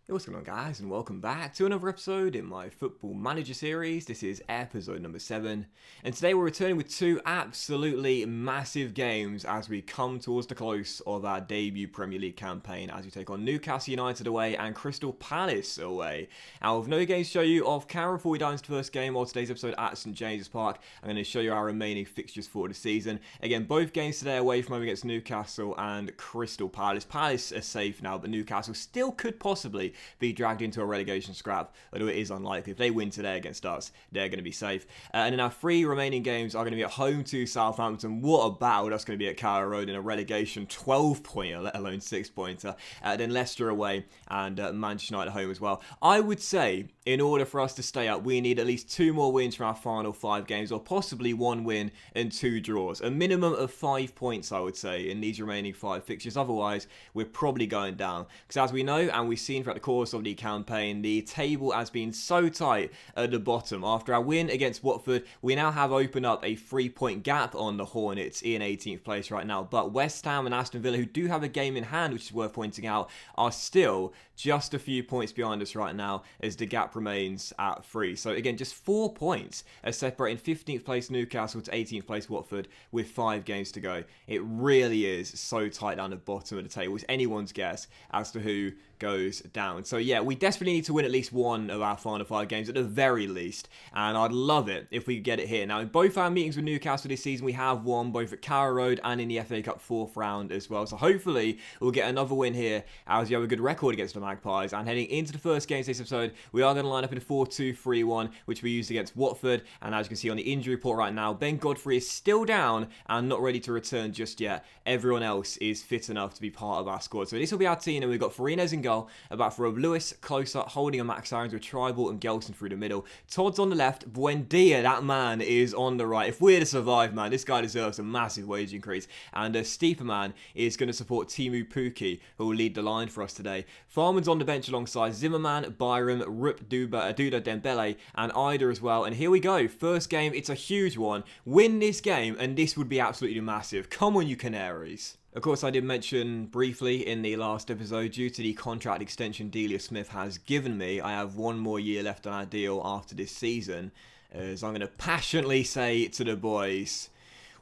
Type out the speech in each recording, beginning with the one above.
Hey, what's going on, guys, and welcome back to another episode in my Football Manager series. This is episode number 7, and today we're returning with two absolutely massive games as we come towards the close of our debut Premier League campaign as we take on Newcastle United away and Crystal Palace away. Now, with no games to show you off camera before we dive into the first game of today's episode at St James's Park, I'm going to show you our remaining fixtures for the season. Again, both games today away from home against Newcastle and Crystal Palace. Palace are safe now, but Newcastle still could possibly be dragged into a relegation scrap, although it is unlikely. If they win today against us, they're going to be safe. And then our 3 remaining games are going to be at home to Southampton. What a battle that's going to be at Carrow Road in a relegation 12-pointer, let alone 6-pointer. Then Leicester away and Manchester United at home as well. I would say, in order for us to stay up, we need at least 2 more wins from our final 5 games, or possibly 1 win and 2 draws. A minimum of 5 points, I would say, in these remaining 5 fixtures. Otherwise, we're probably going down. Because as we know, and we've seen throughout the course of the campaign, the table has been so tight at the bottom. After our win against Watford, we now have opened up a 3-point gap on the Hornets in 18th place right now. But West Ham and Aston Villa, who do have a game in hand, which is worth pointing out, are still just a few points behind us right now as the gap remains at 3. So again, just 4 points are separating 15th place Newcastle to 18th place Watford with 5 games to go. It really is so tight down the bottom of the table. It's anyone's guess as to who goes down. So yeah, we desperately need to win at least one of our final 5 games at the very least, and I'd love it if we could get it here. Now, in both our meetings with Newcastle this season, we have won both at Carrow Road and in the FA Cup 4th round as well. So hopefully we'll get another win here as we have a good record against the Magpies. And heading into the first game of this episode, we are going to line up in a 4-2-3-1, which we used against Watford. And as you can see on the injury report right now, Ben Godfrey is still down and not ready to return just yet. Everyone else is fit enough to be part of our squad. So this will be our team, and we've got Farinez in goal, about for Lewis closer, holding a Max Irons with Tribal and Gelson through the middle. Todd's on the left. Buendia, that man, is on the right. If we're to survive, man, this guy deserves a massive wage increase. And Steeperman is going to support Timu Puki, who will lead the line for us today. Farman's on the bench alongside Zimmerman, Byram, Rup Duda Dembele, and Ida as well. And here we go. First game, it's a huge one. Win this game, and this would be absolutely massive. Come on, you Canaries. Of course, I did mention briefly in the last episode, due to the contract extension Delia Smith has given me, I have 1 more year left on our deal after this season. As I'm going to passionately say to the boys,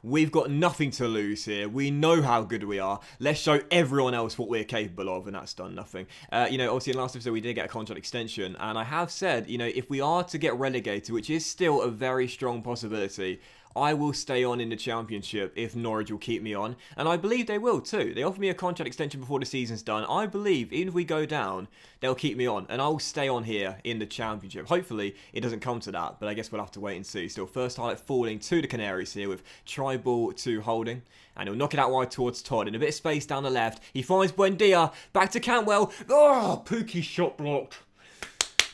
we've got nothing to lose here. We know how good we are. Let's show everyone else what we're capable of, and that's done nothing. Obviously in the last episode we did get a contract extension, and I have said, if we are to get relegated, which is still a very strong possibility, I will stay on in the Championship if Norwich will keep me on. And I believe they will too. They offered me a contract extension before the season's done. I believe even if we go down, they'll keep me on. And I'll stay on here in the Championship. Hopefully it doesn't come to that, but I guess we'll have to wait and see. Still, first highlight falling to the Canaries here with Tribal to holding. And he'll knock it out wide towards Todd. In a bit of space down the left. He finds Buendia. Back to Cantwell. Oh, Pookie shot blocked.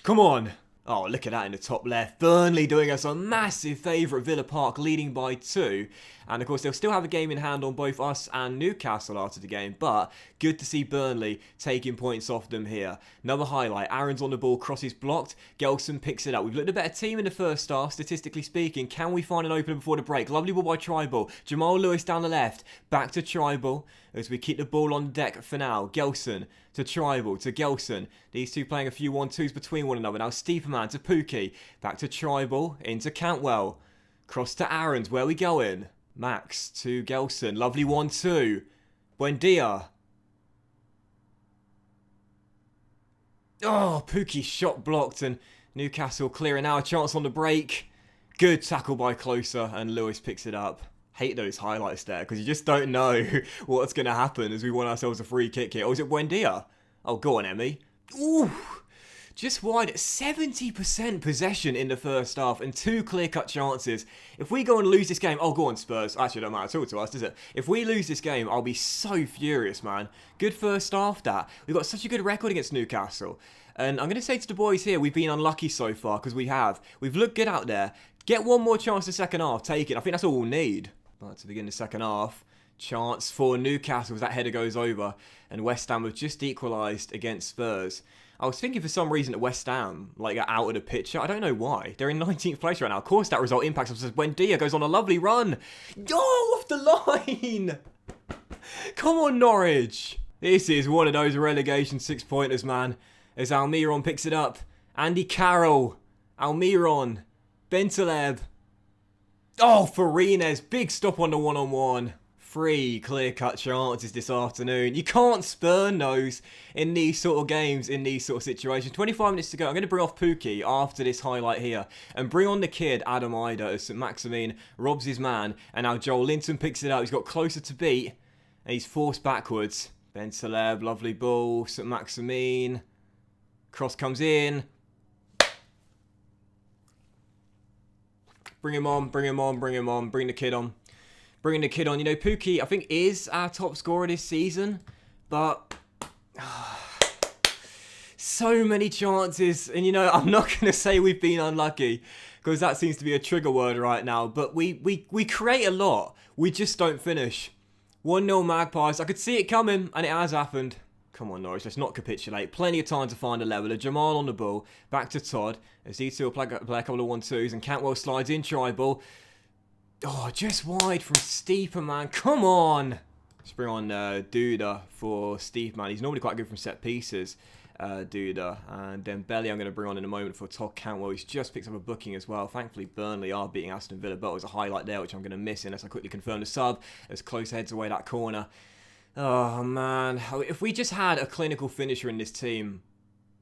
Come on. Oh, look at that in the top left. Burnley doing us a massive favour at Villa Park, leading by 2. And of course, they'll still have a game in hand on both us and Newcastle after the game. But good to see Burnley taking points off them here. Another highlight. Aaron's on the ball, crosses blocked. Gelson picks it up. We've looked a better team in the first half, statistically speaking. Can we find an opener before the break? Lovely ball by Tribal. Jamal Lewis down the left. Back to Tribal as we keep the ball on deck for now. Gelson to Tribal to Gelson. These two playing a few 1-2s between one another. Now Steeperman to Pookie. Back to Tribal. Into Cantwell. Cross to Aaron's. Where are we going? Max to Gelson. Lovely 1-2. Buendia. Oh, Pookie shot blocked, and Newcastle clearing now. A chance on the break. Good tackle by Closer, and Lewis picks it up. Hate those highlights there, because you just don't know what's going to happen as we won ourselves a free kick here. Oh, is it Buendia? Oh, go on, Emmy. Ooh. Just wide, 70% possession in the first half and 2 clear-cut chances. If we go and lose this game, oh, go on, Spurs. Actually, it don't matter at all to us, does it? If we lose this game, I'll be so furious, man. Good first half, that. We've got such a good record against Newcastle. And I'm going to say to the boys here, we've been unlucky so far, because we have. We've looked good out there. Get 1 more chance in the second half, take it. I think that's all we'll need. But to begin the second half, chance for Newcastle as that header goes over. And West Ham have just equalised against Spurs. I was thinking for some reason that West Ham are out of the picture. I don't know why. They're in 19th place right now. Of course that result impacts us as Buendia goes on a lovely run. Oh, off the line! Come on, Norwich. This is one of those relegation 6-pointers, man. as Almiron picks it up. Andy Carroll. Almiron. Bentaleb. Oh, Farines. Big stop on the one-on-one. 3 clear-cut chances this afternoon. You can't spurn those in these sort of games, in these sort of situations. 25 minutes to go. I'm going to bring off Pookie after this highlight here and bring on the kid, Adam Ida, as St. Maximin robs his man. And now Joel Linton picks it up. He's got closer to beat and he's forced backwards. Ben Taleb, lovely ball. St. Maximin. Cross comes in. Bring him on, bring him on, bring him on. Bring the kid on. Bringing the kid on. You know, Pookie, I think, is our top scorer this season. But so many chances. And, you know, I'm not going to say we've been unlucky, because that seems to be a trigger word right now. But we create a lot. We just don't finish. 1-0 Magpies. I could see it coming, and it has happened. Come on, Norwich. Let's not capitulate. Plenty of time to find a leveller. Jamal on the ball. Back to Todd. As these two will play a couple of 1-2s. And Cantwell slides in. Try ball. Oh, just wide from Steeper, man. Come on. Let's bring on Duda for Steve, man. He's normally quite good from set pieces, Duda. And then Belly I'm going to bring on in a moment for Todd Cantwell. He's just picked up a booking as well. Thankfully, Burnley are beating Aston Villa, but it was a highlight there, which I'm going to miss unless I quickly confirm the sub. As Close heads away that corner. Oh, man. If we just had a clinical finisher in this team...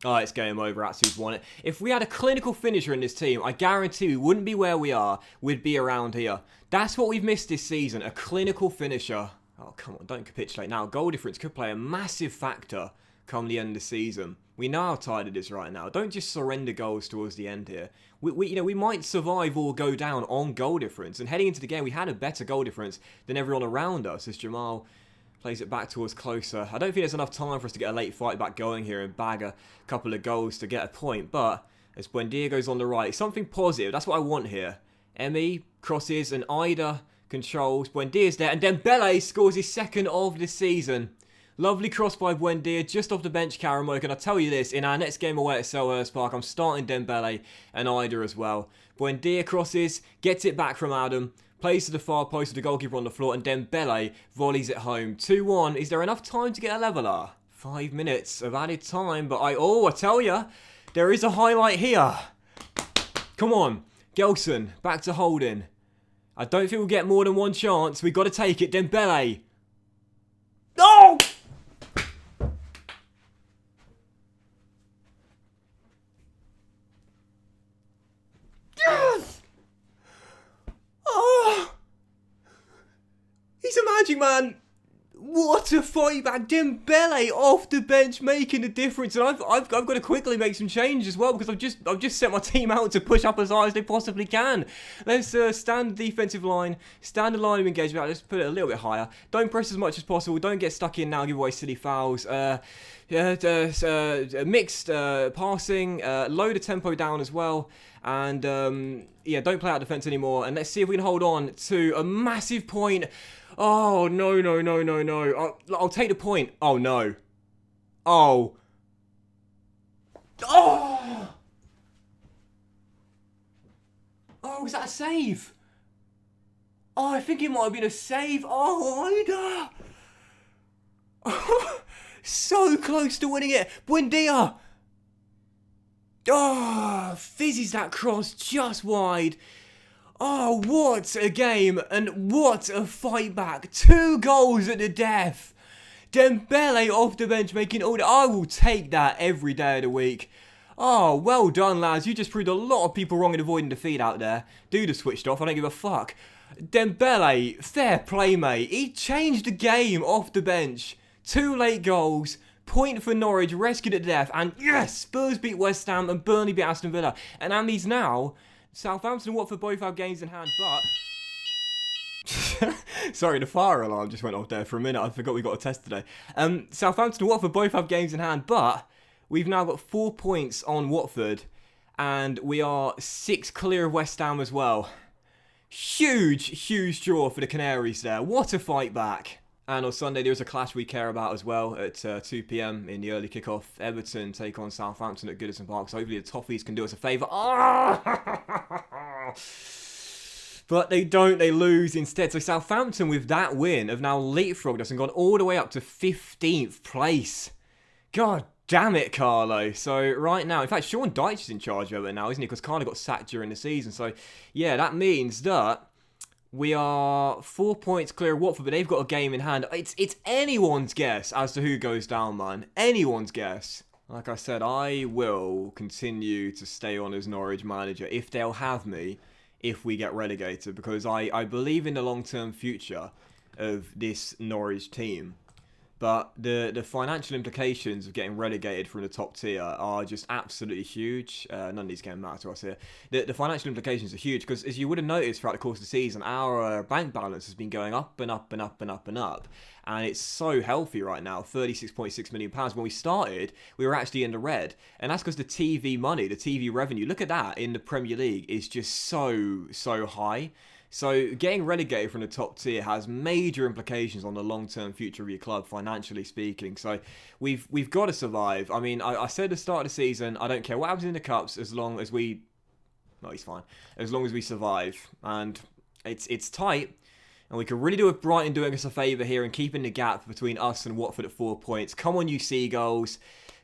Oh, it's game over. Atsu's won it. If we had a clinical finisher in this team, I guarantee we wouldn't be where we are. We'd be around here. That's what we've missed this season. A clinical finisher. Oh, come on. Don't capitulate now. Goal difference could play a massive factor come the end of the season. We know how tight it is right now. Don't just surrender goals towards the end here. We might survive or go down on goal difference. And heading into the game, we had a better goal difference than everyone around us as Jamal... plays it back towards Closer. I don't think there's enough time for us to get a late fight back going here and bag a couple of goals to get a point. But as Buendia goes on the right, something positive. That's what I want here. Emi crosses and Ida controls. Buendia's there. And Dembele scores his second of the season. Lovely cross by Buendia just off the bench, Karamoke. And I tell you this, in our next game away at Selhurst Park, I'm starting Dembele and Ida as well. Buendia crosses, gets it back from Adam. Plays to the far post with the goalkeeper on the floor, and Dembele volleys it home. 2-1. Is there enough time to get a leveller? 5 minutes of added time, but I tell ya, there is a highlight here. Come on. Gelson, back to Holding. I don't think we'll get more than one chance. We've got to take it. Dembele. Oh! Yes! Oh! He's a magic man. What a fight back. Dembele off the bench making a difference. And I've got to quickly make some change as well, because I've just set my team out to push up as high as they possibly can. Let's stand the defensive line, stand the line of engagement. Let's put it a little bit higher. Don't press as much as possible. Don't get stuck in now, give away silly fouls. Mixed passing, low the tempo down as well. And yeah, don't play out defense anymore. And let's see if we can hold on to a massive point. Oh, no. I'll take the point. Oh, no. Oh. Oh! Oh, was that a save? Oh, I think it might have been a save. Oh, Ida. So close to winning it. Buendia. Oh, fizzes that cross just wide. Oh, what a game, and what a fight back. 2 goals at the death. Dembele off the bench making all that. I will take that every day of the week. Oh, well done, lads. You just proved a lot of people wrong in avoiding defeat out there. Dude has switched off. I don't give a fuck. Dembele, fair play, mate. He changed the game off the bench. 2 late goals. Point for Norwich, rescued at death. And yes, Spurs beat West Ham and Burnley beat Aston Villa. And Andy's now... Southampton and Watford both have games in hand, but... Sorry, the fire alarm just went off there for a minute. I forgot we got a test today. Southampton and Watford both have games in hand, but we've now got 4 points on Watford, and we are 6 clear of West Ham as well. Huge draw for the Canaries there. What a fight back. And on Sunday, there is a clash we care about as well at 2 p.m. in the early kickoff. Everton take on Southampton at Goodison Park. So hopefully the Toffees can do us a favour. Oh! But they don't. They lose instead. So Southampton, with that win, have now leapfrogged us and gone all the way up to 15th place. God Damn it, Carlo. So right now, in fact, Sean Dyche is in charge of it now, isn't he? Because Carlo got sacked during the season. So yeah, that means that we are 4 points clear of Watford, but they've got a game in hand. It's anyone's guess as to who goes down, man. Anyone's guess. Like I said, I will continue to stay on as Norwich manager if they'll have me if we get relegated, because I believe in the long-term future of this Norwich team. But the financial implications of getting relegated from the top tier are just absolutely huge. None of these games matter to us here. The financial implications are huge because, as you would have noticed throughout the course of the season, our bank balance has been going up and up and up and up and up. And it's so healthy right now, £36.6 million. When we started, we were actually in the red. And that's because the TV money, the TV revenue, look at that in the Premier League, is just so high. So getting relegated from the top tier has major implications on the long-term future of your club, financially speaking. So we've got to survive. I mean, I said at the start of the season, I don't care what happens in the cups as long as we... No, he's fine. As long as we survive. And it's tight. And we could really do with Brighton doing us a favour here and keeping the gap between us and Watford at 4 points. Come on, you Seagulls.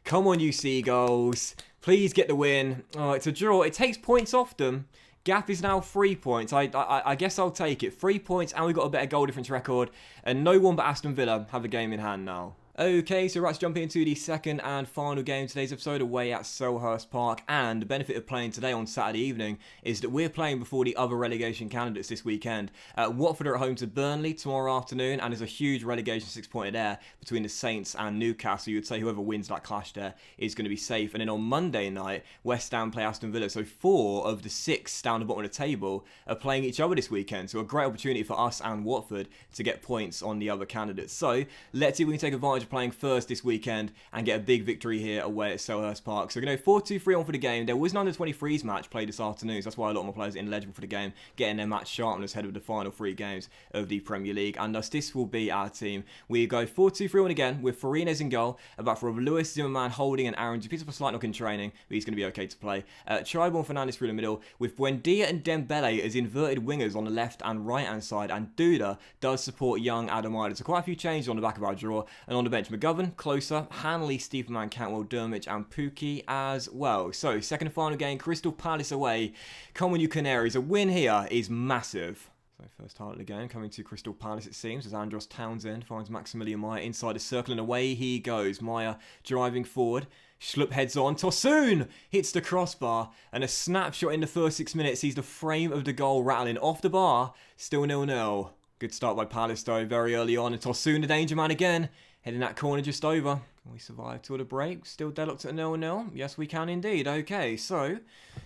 Come on, you Seagulls. Please get the win. Oh, it's a draw. It takes points off them. Gap is now 3 points. I guess I'll take it. 3 points, and we've got a better goal difference record. And no one but Aston Villa have a game in hand now. Okay, so let's jump into the second and final game of today's episode away at Selhurst Park. And the benefit of playing today on Saturday evening is that we're playing before the other relegation candidates this weekend. Watford are at home to Burnley tomorrow afternoon, and there's a huge relegation 6-pointer there between the Saints and Newcastle. You would say whoever wins that clash there is going to be safe. And then on Monday night, West Ham play Aston Villa. So 4 of the 6 down the bottom of the table are playing each other this weekend. So a great opportunity for us and Watford to get points on the other candidates. So let's see if we can take advantage playing first this weekend and get a big victory here away at Selhurst Park. So we're going to go 4-2-3 on for the game. There was an under-23s match played this afternoon, so that's why a lot of my players are ineligible for the game, getting their match sharpness ahead of the final 3 games of the Premier League. And thus this will be our team. We go 4-2-3-1 again with Farines in goal, back for Lewis, Zimmerman, Holding and Aaron. He picks up a slight knock in training, but he's going to be okay to play. Tribal and Fernandes through the middle, with Buendia and Dembele as inverted wingers on the left and right hand side, and Duda does support young Adam Ireland. So quite a few changes on the back of our draw. And on the bench, McGovern, Closer, Hanley, Stevenman, Cantwell, Dermich and Pookie as well. So second and final game, Crystal Palace away. Come on, you Canaries. A win here is massive. So first highlight of the game coming to Crystal Palace, it seems, as Andros Townsend finds Maximilian Meyer inside the circle and away he goes. Meyer driving forward. Schlupp heads on. Tosun hits the crossbar, and a snapshot in the first 6 minutes sees the frame of the goal rattling off the bar. Still 0-0. Good start by Palace though, very early on. And Tosun, the danger man again. Heading that corner just over. Can we survive till the break? Still deadlocked at 0-0? Yes, we can indeed. Okay, so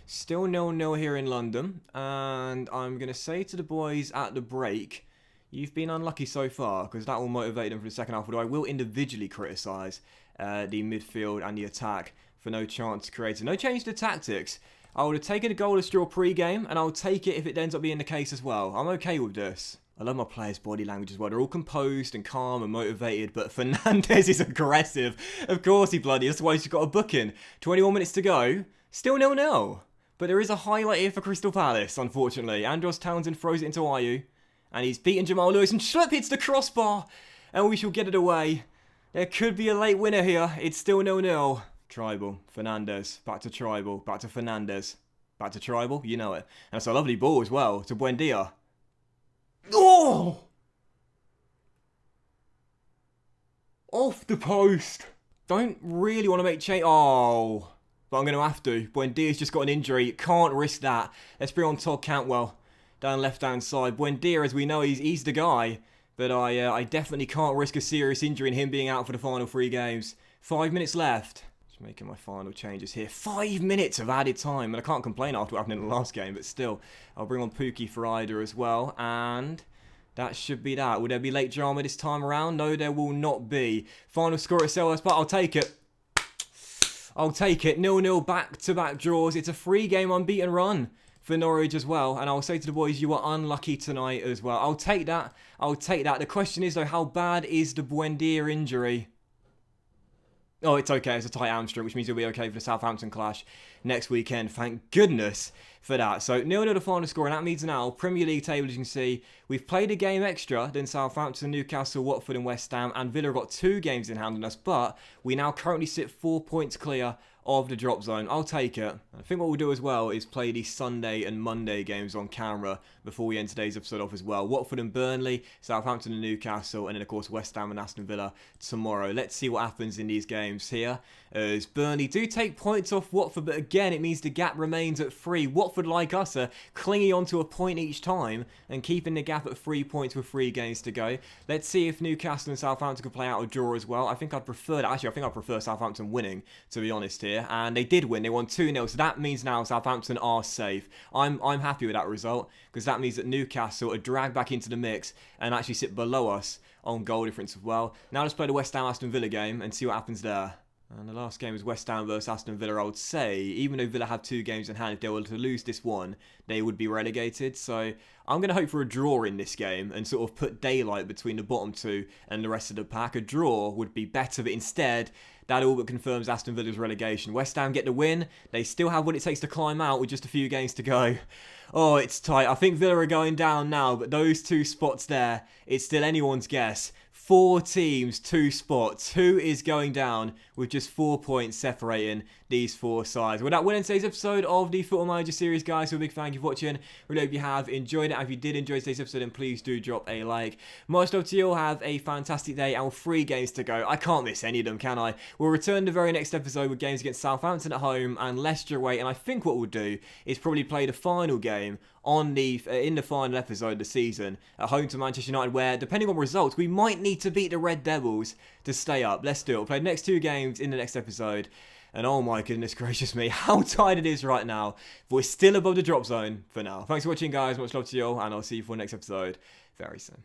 still 0-0 here in London. And I'm going to say to the boys at the break, you've been unlucky so far, because that will motivate them for the second half. Although I will individually criticise the midfield and the attack for no chance created. No change to tactics. I would have taken a goalless draw pre-game, and I'll take it if it ends up being the case as well. I'm okay with this. I love my players' body language as well. They're all composed and calm and motivated, but Fernandes is aggressive. Of course he bloody is. That's why he's got a booking. 21 minutes to go. Still 0-0. But there is a highlight here for Crystal Palace, unfortunately. Andros Townsend throws it into Ayew. And he's beaten Jamal Lewis, and Schlupp hits the crossbar. And we shall get it away. There could be a late winner here. It's still 0-0. Tribal. Fernandes. Back to Tribal. Back to Fernandes. Back to Tribal. You know it. And it's a lovely ball as well to Buendia. Oh! Off the post. Don't really want to make change. Oh. But I'm going to have to. Buendia's just got an injury. Can't risk that. Let's bring on Todd Cantwell. Down left-hand side. Buendia, as we know, he's the guy. But I definitely can't risk a serious injury in him being out for the final 3 games. 5 minutes left. Just making my final changes here. 5 minutes of added time. And I can't complain after what happened in the last game. But still, I'll bring on Pookie for Ida as well. And that should be that. Will there be late drama this time around? No, there will not be. Final score at Selhurst, but I'll take it. I'll take it. 0-0 back-to-back draws. It's a 3-game unbeaten run for Norwich as well. And I'll say to the boys, you are unlucky tonight as well. I'll take that. I'll take that. The question is, though, how bad is the Buendia injury? Oh, it's okay. It's a tight hamstring, which means he'll be okay for the Southampton clash next weekend. Thank goodness for that. So 0-0 the final score, and that means now Premier League table, as you can see, we've played a game extra than Southampton, Newcastle, Watford and West Ham, and Villa have got 2 games in hand on us, but we now currently sit 4 points clear of the drop zone. I'll take it. I think what we'll do as well is play the Sunday and Monday games on camera before we end today's episode off as well. Watford and Burnley, Southampton and Newcastle, and then of course West Ham and Aston Villa tomorrow. Let's see what happens in these games here, as Burnley do take points off Watford, but again it means the gap remains at 3. Watford, like us, are clinging on to a point each time and keeping the gap at 3 points with 3 games to go. Let's see if Newcastle and Southampton can play out a draw as well. I think I'd prefer that. Actually, I think I prefer Southampton winning, to be honest here. And they did win. They won 2-0, so that means now Southampton are safe. I'm happy with that result, because that means that Newcastle are dragged back into the mix and actually sit below us on goal difference as well. Now let's play the West Ham Aston Villa game and see what happens there. And the last game was West Ham versus Aston Villa. I would say, even though Villa have 2 games in hand, if they were to lose this one, they would be relegated. So I'm going to hope for a draw in this game and sort of put daylight between the bottom 2 and the rest of the pack. A draw would be better, but instead, that all but confirms Aston Villa's relegation. West Ham get the win. They still have what it takes to climb out with just a few games to go. Oh, it's tight. I think Villa are going down now, but those 2 spots there, it's still anyone's guess. 4 teams, 2 spots. Who is going down with just 4 points separating these 4 sides? Well, that will end today's episode of the Football Manager series, guys. So a big thank you for watching. Really hope you have enjoyed it. If you did enjoy today's episode, then please do drop a like. Much love to you all. Have a fantastic day. And 3 games to go. I can't miss any of them, can I? We'll return the very next episode with games against Southampton at home and Leicester away. And I think what we'll do is probably play the final game in the final episode of the season at home to Manchester United, where, depending on results, we might need to beat the Red Devils to stay up. Let's do it. We'll play the next 2 games in the next episode. And oh my goodness gracious me, how tight it is right now. But we're still above the drop zone for now. Thanks for watching, guys. Much love to you all, and I'll see you for the next episode very soon.